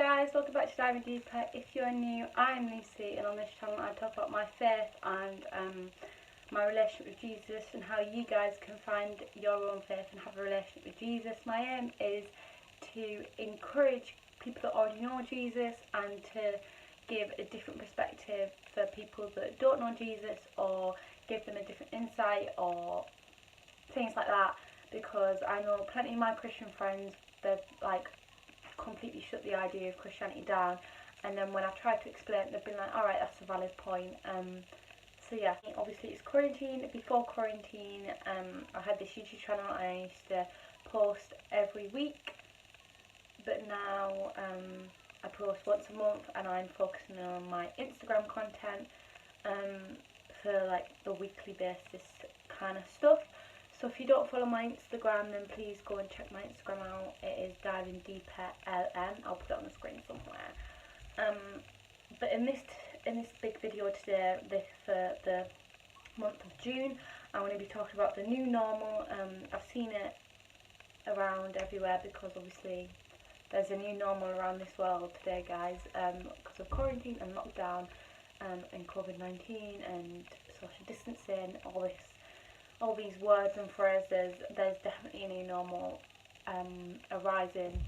guys, welcome back to Diving Deeper. If you're new, I'm Lucy, and on this channel I talk about my faith and my relationship with Jesus and how you guys can find your own faith and have a relationship with Jesus. My aim is to encourage people that already know Jesus and to give a different perspective for people that don't know Jesus, or give them a different insight or things like that, because I know plenty of my Christian friends, they're like completely shut the idea of Christianity down, and then when I've tried to explain it, they've been like, alright, that's a valid point. So yeah, obviously it's quarantine. Before quarantine, I had this YouTube channel and I used to post every week, but now I post once a month, and I'm focusing on my Instagram content for like the weekly basis kind of stuff. So if you don't follow my Instagram, then please go and check my Instagram out. It is Diving Deeper LM. I'll put it on the screen somewhere. But in this big video today, for the month of June, I'm going to be talking about the new normal. I've seen it around everywhere because obviously there's a new normal around this world today, guys, because of quarantine and lockdown, and COVID-19 and social distancing, all these words and phrases. There's definitely a new normal arising,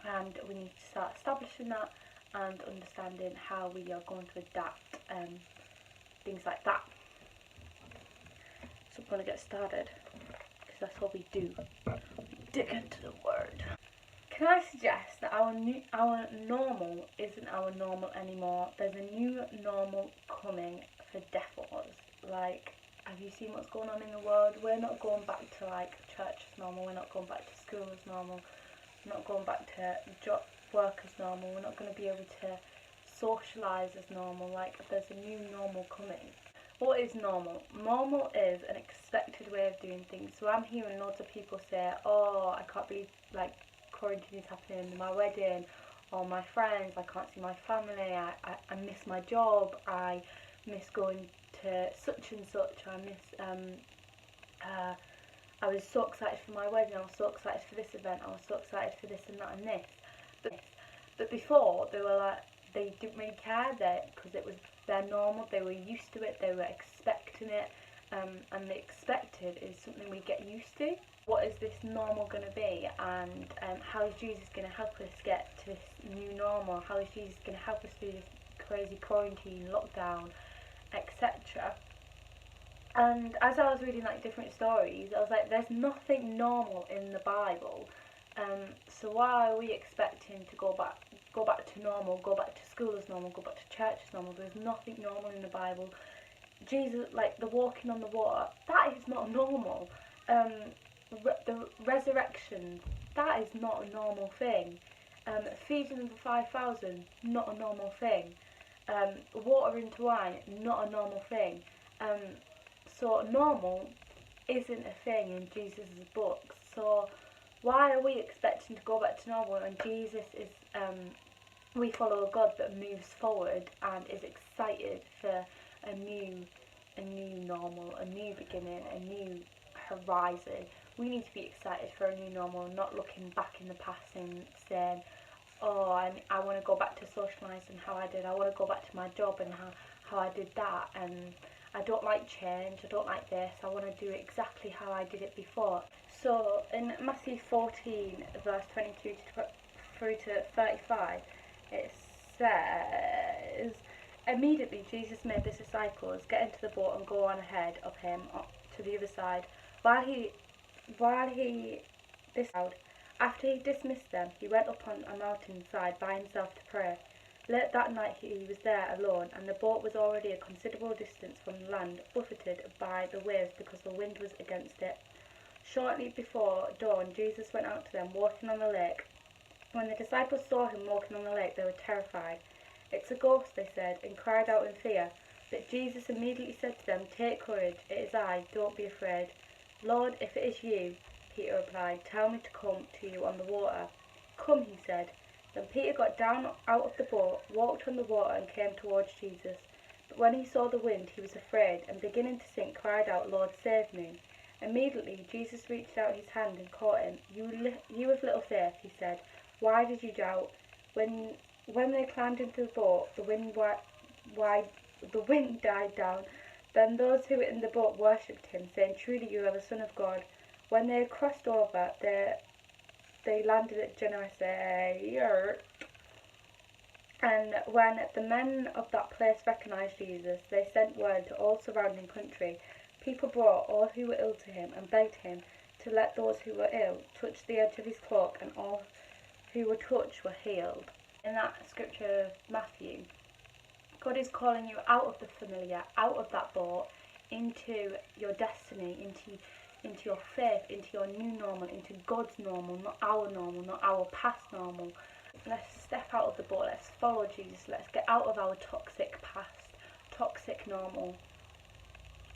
and we need to start establishing that and understanding how we are going to adapt, things like that. So I'm going to get started, because that's what we do. We dig into the word. Can I suggest that our normal isn't our normal anymore? There's a new normal coming for defos. Like, have you seen what's going on in the world? We're not going back to like church as normal. We're not going back to school as normal. We're not going back to work as normal. We're not going to be able to socialise as normal. Like, there's a new normal coming. What is normal? Normal is an expected way of doing things. So I'm hearing loads of people say, oh, I can't believe like quarantine is happening in my wedding, or my friends, I can't see my family, I miss my job, I miss going to such and such, I was so excited for my wedding, I was so excited for this event, I was so excited for this and that and this. But before, they were like, they didn't really care, because it was their normal, they were used to it, they were expecting it, and the expected is something we get used to. What is this normal going to be, and how is Jesus going to help us get to this new normal? How is Jesus going to help us through this crazy quarantine, lockdown, etc.? And as I was reading like different stories, I was like, there's nothing normal in the Bible. So why are we expecting to go back to normal, go back to school as normal, go back to church as normal? There's nothing normal in the Bible. Jesus, like the walking on the water, that is not normal. The resurrection, that is not a normal thing. Feeding of the 5,000, not a normal thing. Water into wine, not a normal thing. So normal isn't a thing in Jesus' books. So why are we expecting to go back to normal when Jesus is, we follow a God that moves forward and is excited for a new normal, a new beginning, a new horizon? We need to be excited for a new normal, not looking back in the past and saying, oh, I want to go back to socialising how I did, I want to go back to my job and how I did that, and I don't like change, I don't like this, I want to do it exactly how I did it before. So in Matthew 14 verse 22 through to 35, it says, immediately Jesus made the disciples get into the boat and go on ahead of him to the other side, After he dismissed them, he went up on a mountainside by himself to pray. Late that night he was there alone, and the boat was already a considerable distance from land, buffeted by the waves because the wind was against it. Shortly before dawn, Jesus went out to them, walking on the lake. When the disciples saw him walking on the lake, they were terrified. "It's a ghost," they said, and cried out in fear. But Jesus immediately said to them, "Take courage, it is I, don't be afraid." "Lord, if it is you," Peter replied, "tell me to come to you on the water." "Come," he said. Then Peter got down out of the boat, walked on the water, and came towards Jesus. But when he saw the wind, he was afraid, and beginning to sink, cried out, "Lord, save me." Immediately Jesus reached out his hand and caught him. You with little faith," he said, "why did you doubt?" When they climbed into the boat, the wind died down. Then those who were in the boat worshipped him, saying, "Truly you are the Son of God." When they had crossed over, they landed at Gennesaret. And when the men of that place recognized Jesus, they sent word to all surrounding country. People brought all who were ill to him and begged him to let those who were ill touch the edge of his cloak, and all who were touched were healed. In that scripture of Matthew, God is calling you out of the familiar, out of that boat, into your destiny, into your faith, into your new normal, into God's normal, not our past normal. Let's step out of the boat, let's follow Jesus, let's get out of our toxic past, toxic normal,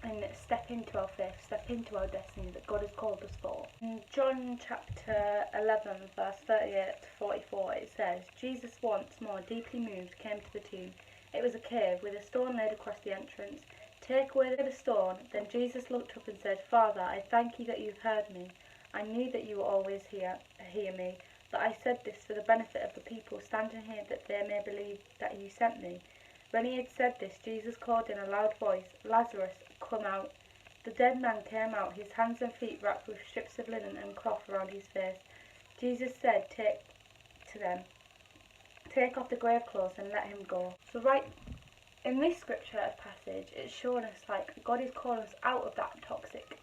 and step into our faith, step into our destiny that God has called us for. In John chapter 11, verse 38 to 44, it says, Jesus once more, deeply moved, came to the tomb. It was a cave with a stone laid across the entrance. "Take away the stone." Then Jesus looked up and said, "Father, I thank you that you've heard me. I knew that you will always hear me, but I said this for the benefit of the people standing here, that they may believe that you sent me." When he had said this, Jesus called in a loud voice, "Lazarus, come out." The dead man came out, his hands and feet wrapped with strips of linen and cloth around his face. Jesus said to them, "Take off the grave clothes and let him go." So right in this scripture passage, it's showing us like God is calling us out of that toxic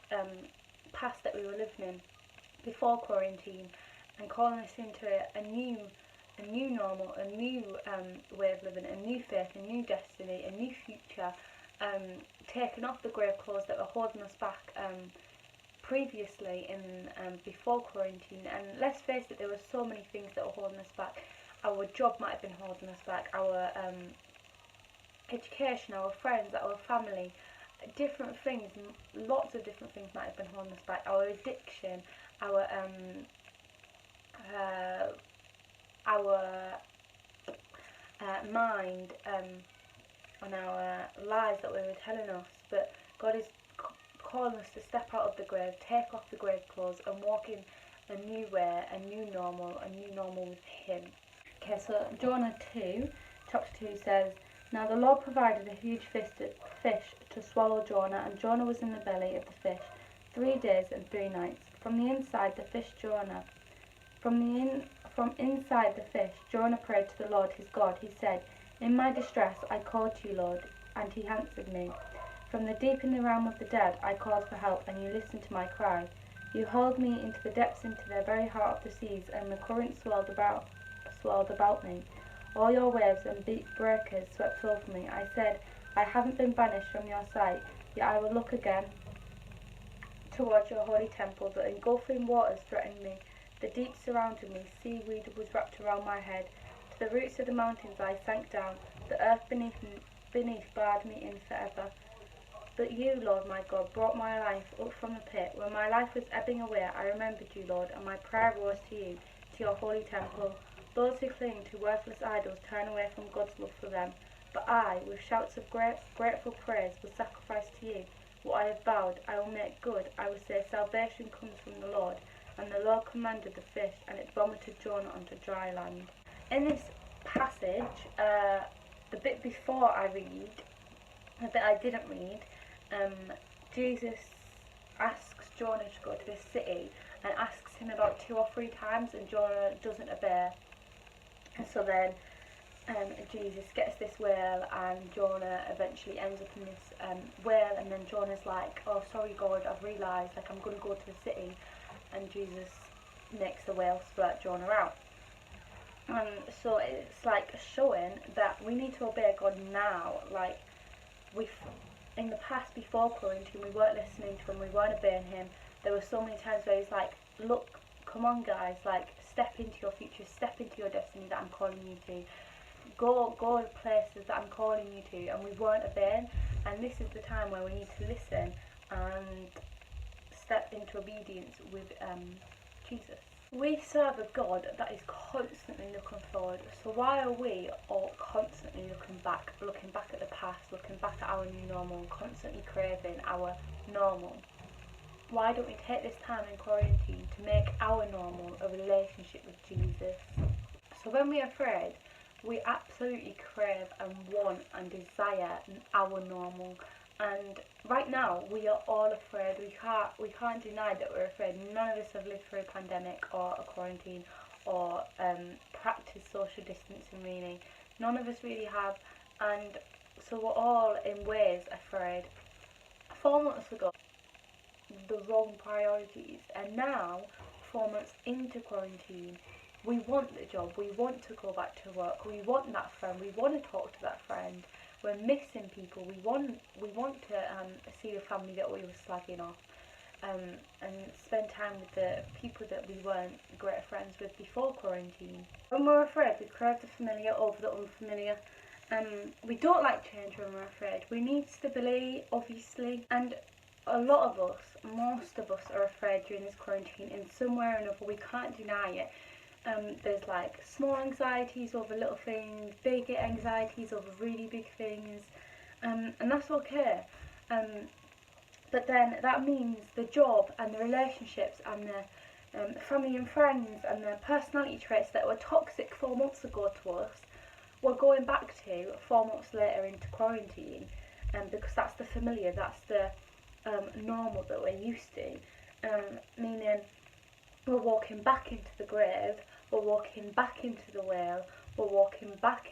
past that we were living in before quarantine, and calling us into a new normal, a new way of living, a new faith, a new destiny, a new future. Taking off the grave clothes that were holding us back previously in before quarantine. And let's face it, there were so many things that were holding us back. Our job might have been holding us back, our education, our friends, our family, different things, lots of different things might have been holding us back. Our addiction, our mind, and our lies that we were telling us. But God is calling us to step out of the grave, take off the grave clothes, and walk in a new way, a new normal with Him. Okay, so Jonah 2, chapter 2 says, "Now the Lord provided a huge fish to swallow Jonah, and Jonah was in the belly of the fish 3 days and 3 nights. From inside the fish Jonah prayed to the Lord his God. He said, 'In my distress I called to you, Lord, and he answered me. From the deep in the realm of the dead I called for help, and you listened to my cry. You hurled me into the depths, into the very heart of the seas, and the currents swirled about me. All your waves and breakers swept over me. I said, I haven't been banished from your sight, yet I will look again towards your holy temple. The engulfing waters threatened me. The deep surrounded me. Seaweed was wrapped around my head. To the roots of the mountains I sank down. The earth beneath barred me in forever. But you, Lord my God, brought my life up from the pit. When my life was ebbing away, I remembered you, Lord, and my prayer rose to you, to your holy temple. Those who cling to worthless idols turn away from God's love for them. But I, with shouts of grateful praise, will sacrifice to you. What I have vowed, I will make good. I will say, salvation comes from the Lord. And the Lord commanded the fish, and it vomited Jonah onto dry land. In this passage, the bit before I read, the bit I didn't read, Jesus asks Jonah to go to this city and asks him about 2 or 3 times, and Jonah doesn't obey. And so then Jesus gets this whale, and Jonah eventually ends up in this whale, and then Jonah's like, "Oh, sorry God, I've realised, like, I'm going to go to the city," and Jesus makes the whale spurt Jonah out. So it's like showing that we need to obey God now. Like, in the past, before quarantine, we weren't listening to him, we weren't obeying him. There were so many times where he's like, "Look, come on guys, like, step into your future, step into your destiny that I'm calling you to. Go to places that I'm calling you to," and we weren't obeying. And this is the time where we need to listen and step into obedience with Jesus. We serve a God that is constantly looking forward. So why are we all constantly looking back at the past, looking back at our new normal, constantly craving our normal? Why don't we take this time in quarantine to make our normal a relationship with Jesus? So when we're afraid, we absolutely crave and want and desire our normal. And right now, we are all afraid. We can't deny that we're afraid. None of us have lived through a pandemic or a quarantine or practiced social distancing really. None of us really have, and so we're all in ways afraid. 4 months ago, the wrong priorities, and now 4 months into quarantine, we want the job, we want to go back to work, we want that friend, we want to talk to that friend, we're missing people, we want to see the family that we were slagging off, and spend time with the people that we weren't great friends with before quarantine. When we're afraid, we crave the familiar over the unfamiliar. We don't like change when we're afraid. We need stability, obviously, and a lot of us, most of us, are afraid during this quarantine in some way or another. We can't deny it. There's like small anxieties over little things, big anxieties over really big things, and that's okay. But then that means the job and the relationships and the family and friends and the personality traits that were toxic 4 months ago to us, we're going back to 4 months later into quarantine, because that's the familiar, that's the normal that we're used to, meaning we're walking back into the grave, we're walking back into the whale, we're walking back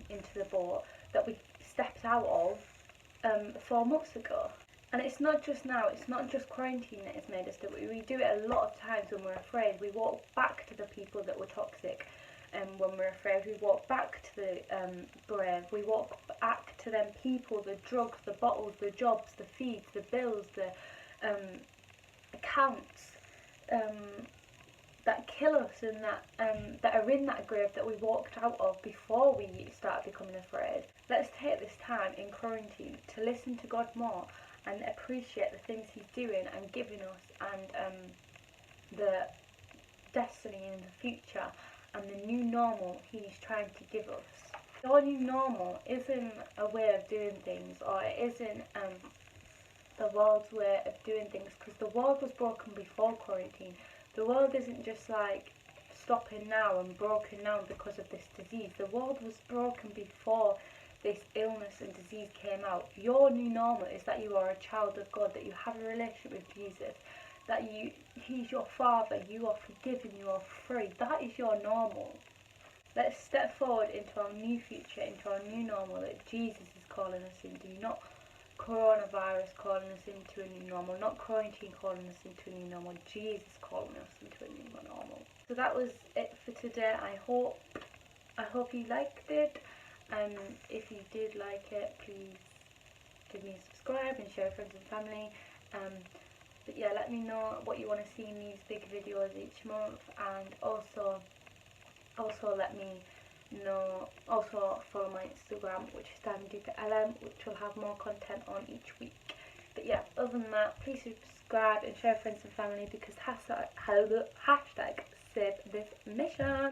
into the boat that we stepped out of 4 months ago. And it's not just now, it's not just quarantine that has made us do it. We do it a lot of times when we're afraid. We walk back to the people that were toxic, when we're afraid. We walk back to the grave. We walk back to them people, the drugs, the bottles, the jobs, the feeds, the bills, the accounts that kill us and that are in that grave that we walked out of before we started becoming afraid. Let's take this time in quarantine to listen to God more and appreciate the things He's doing and giving us, and the destiny in the future and the new normal He's trying to give us. Your new normal isn't a way of doing things, or it isn't the world's way of doing things, because the world was broken before quarantine. The world isn't just like stopping now and broken now because of this disease. The world was broken before this illness and disease came out. Your new normal is that you are a child of God, that you have a relationship with Jesus, that He's your Father, you are forgiven, you are free. That is your normal. Let's step forward into our new future, into our new normal that Jesus is calling us into, not coronavirus calling us into a new normal, not quarantine calling us into a new normal, Jesus calling us into a new normal. So that was it for today. I hope you liked it, and if you did like it, please give me a subscribe and share with friends and family. But yeah, let me know what you want to see in these big videos each month, and also let me know, also follow my Instagram, which is DiamondDuperLM, which will have more content on each week. But yeah, other than that, please subscribe and share with friends and family, because hashtag save this mission.